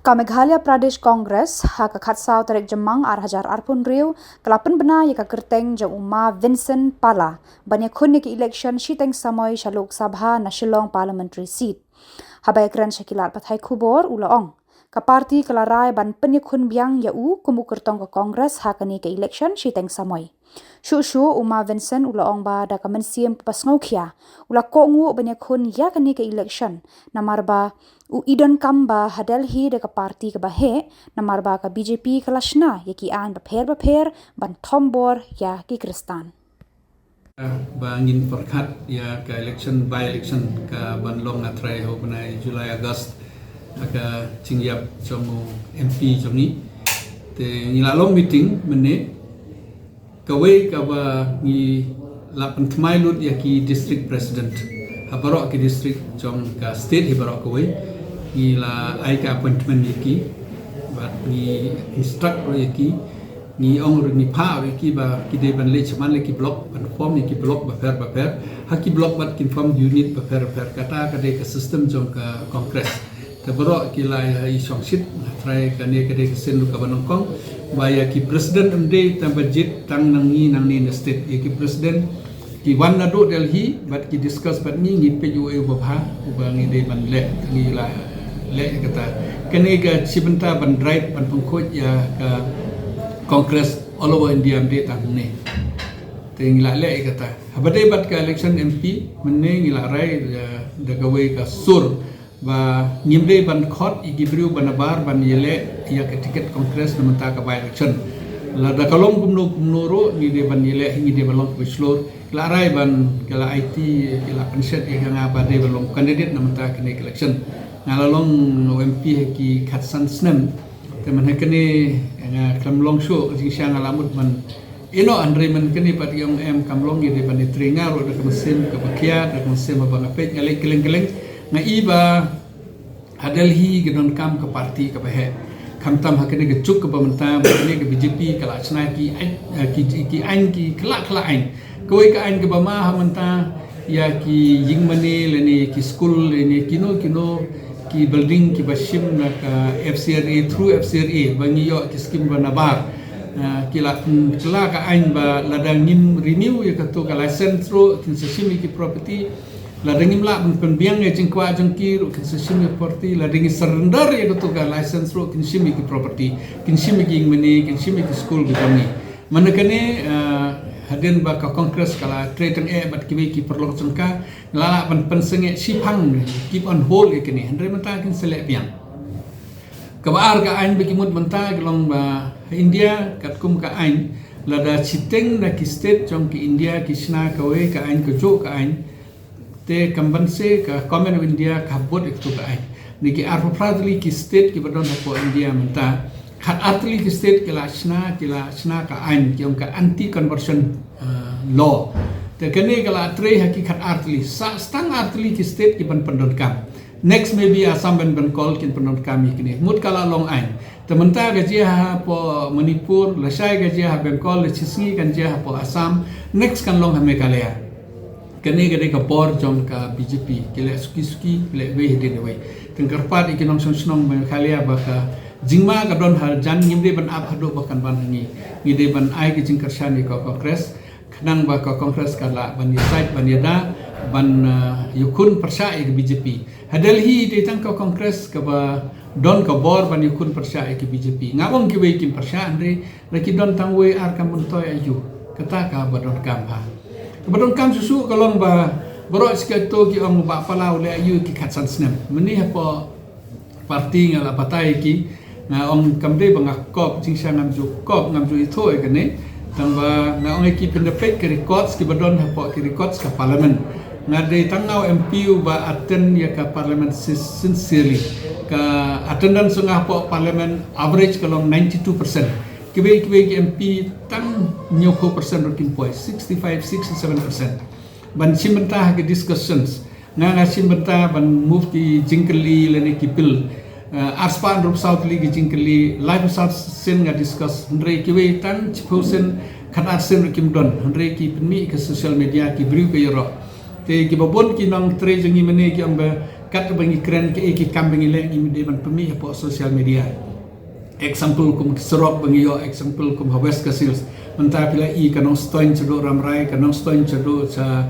Ka Meghalaya Pradesh Congress ha ka khatsau tarik jemang hajar arpun riu kelapan bena ya ka kerteng jang umma Vincent Pala banya khunni ki election shiteng samoy shalok sabha na Shillong parliamentary seat habai kran shakilat pathai khubor ulaong ka parti kalarai ban penyekhun biang ya u kumu kertong ka Congress ha kani ka election shiteng samoy shu umma Vincent ulaong ba da ka mensiem pasngaukhia ula ko ngu banya khun ya kani ka election namarba u idon kamba hadal hi de ka parti ka bahe namarba ka BJP kalashna yaki an bapher ban thombor ya ki kristan bangin perkhat ya ka election by election ka banlong na try ho banai July August ka chingyap chomu MP chomni te ngilalong meeting mene kawai ka ba ni lapan thmai lut ya ki district president habarok ki district chom ka state hibarok kawai la ai ka appointment yaki bat ni instruct yaki ni ong ni pha yaki ba ki de ban le chaman le ki block ban form yaki block ba fer ha ki block bat ki form unit ba fer kata ka de ka system jong ka congress ta baro ki la i song sit try ka ne ka de sen lu ka banong kong ba ya ki president amde tam budget tang nang ni state yaki president ki wan na do Delhi bat ki discuss bat ni pe ju e ba pha ba ngi de ban le ni la le kata kene ga sibenta ban drive ban pengkhoj ya ka congress all over India amde tang ne teng la le kata habade bat ka election MP menne ngila rai da gawe ka sur ba ngimde ban khot igibriu banabar ban yele ya ka ticket congress namenta ka by election la da kalong kumno ro ni de ban yele ngi de balong bislor la rai ban kala IT kala penset ya nga ba de balong candidate namenta ka election ngalalong MP ki khatsan snem teman hakene nga kamlong show jing siang alamut man ino andre man kene pat yang kamlong ye de ban tringa ro da kamsem ka bakia da kamsem ba ngapet ngale keleng nga iba hadal hi gedon kam ka parti ka bahe kamtam hakene ge chuk ka bamta ne ke BJP kala chna ki an ki kala ain koi ka ain ke bama hamanta ya ki yingmane lene ki school lene kino ki building ki bashim na ka FCRA through FCRA bangi yo ki skim banabar kila ka ain ba ladangim renew ya ka to ka license through concession ki property ladangim la penbiang ya jingkwa jangki concession ki property ladangim surrender ya ka to ka license through concession ki property concession ki ngmene concession ki school ki kami manakane hadin ba ka congress kala trade and bat ki perlu changka lala ban pensenge sipang keep on hold ikini andre menta kin selek piang kabar ka ain bagi mut menta gelong ba India kat kum ka ain lada chiteng na ki state jong ki India ki sna ka we ka ain ko jo ka ain te kambanse ka common of India ka bot ekto ka ain niki arpradli ki state ki badon ko India menta khat artli ki state kila sna ka ain kyong ka anti conversion law te kene kala tre haki khat artli stang artli ki state ki ban pandon kam next maybe Assam ban call kin pandon kam ikini mut kala long ain tementa ga je ha po Manipur lasai ga je ha Bengal le chisngi kan je ha po Assam next kan long ha Meghalaya kene ga de ka bor jong ka BJP kile suki kile we de we tengkarpat ikinong sonong Meghalaya ba ka jingma ka don har jan ngimde ban ap hado bakan ban ngi de ban ai ki jingkar shani ko congress khnang ba ko congress kala ban site ban yada ban yukun persya ke BJP hadal hi de tang ko congress ka ba don ka bor ban yukun persya ke BJP ngabong ki we kim persya andre laki don tang we ar kam toy ayu kata ka ba don kam ha ba don kam susu kalong ba bro skato ki ong ba palau le ayu ki khatsan snem meni apa parti ngala patai ki na ong kamde bangakop jingsa ngamju kop ngamju itu ikene tamba na ong ki pendepek ke records ki badon hapo ki records ka parliament na de tangau MP ba attend ya ka parliament sincerely ka attendance ngah po parliament average kalong 92% kibe ki MP tang nyoko persen rokin poi 65-67% ban simbenta ke discussions nga simbenta ban move ki jingkeli lene ki bill arspan rup south league jingkeli live south sen nga discuss andre kiwe tan chiposen khanar sen kim don andre ki penmi ke social media ki briu ke yoro te ki babon ki nang tre jengi mene ki amba kat bangi keren ke iki kambing ile ngi de man pemi po social media example kum serok bangi yo example kum hawes kasils mentah pila I kanong stoin cedo ramrai kanong stoin cedo sa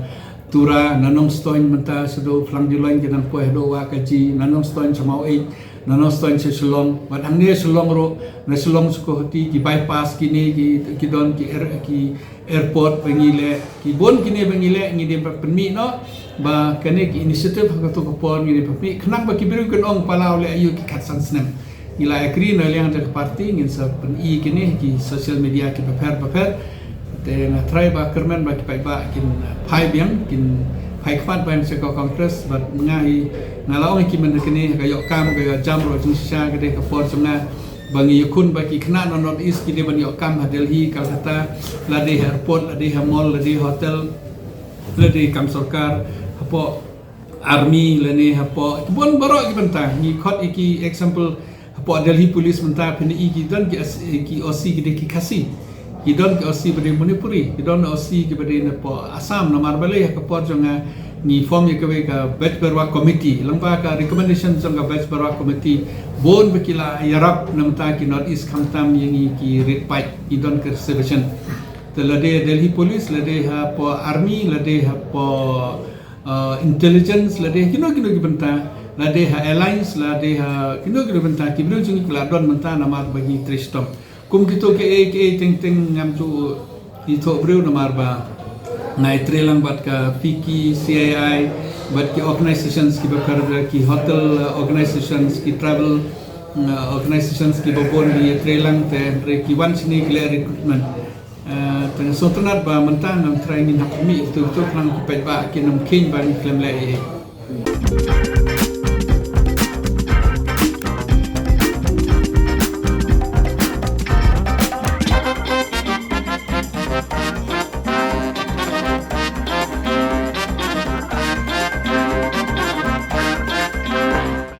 tura nanong stoin mentah cedo flang diloin kenang poe do wa kaji nanong stoin samau e nanong stoin se selong bat ang ne selong ro na selong suko hoti ki bypass kini ki don ki airport bangile ki bon kini bangile ngi de permi no ba kene ki initiative ha to pon ngi de permi khnang ba ki biru kan ong palau le ayu ki khatsan snem ila agri na liang de parti ngin sa pen I kini ki social media ki paper te na try ba kermen ba ki pai ba kin pai biang kin pai kwan ba se ko congress ba ngai na laong ki men kini ga yo kam ga jam ro jung sha ga de ka por samna bangi kun ba ki khna non is ki de ban yo kam ha Delhi Calcutta la de airport la de mall la de hotel la de kam sarkar hapo army la ne hapo bon baro ki banta ni khot iki example hapo Delhi police banta phini iki don ki osi ki de ki khasi ki don ki osi bade Manipuri ki don osi ki bade na po Assam na marbale ka por jonga ni form ye ka batch barwa committee lamba ka recommendation jonga batch barwa committee bon bekila yarap namta ki north east khamtam yengi ki red pipe ki don ke reservation te lade Delhi police lade ha po army lade ha po intelligence lade kino ki banta lade ha alliance lade ha kino banta ki bru jungi kala don manta nama bagi tristom kum kito ke ting ngam tu ito bru namar ba ngai trelang bat ka PIKI CII bat ki organizations ki bakar ki hotel organizations ki travel organizations ki bobon di trelang te ki wan sini ki recruitment teng sotnat ba mentang ngam training hakmi tu nang ki pa ki nam king ba ni klem le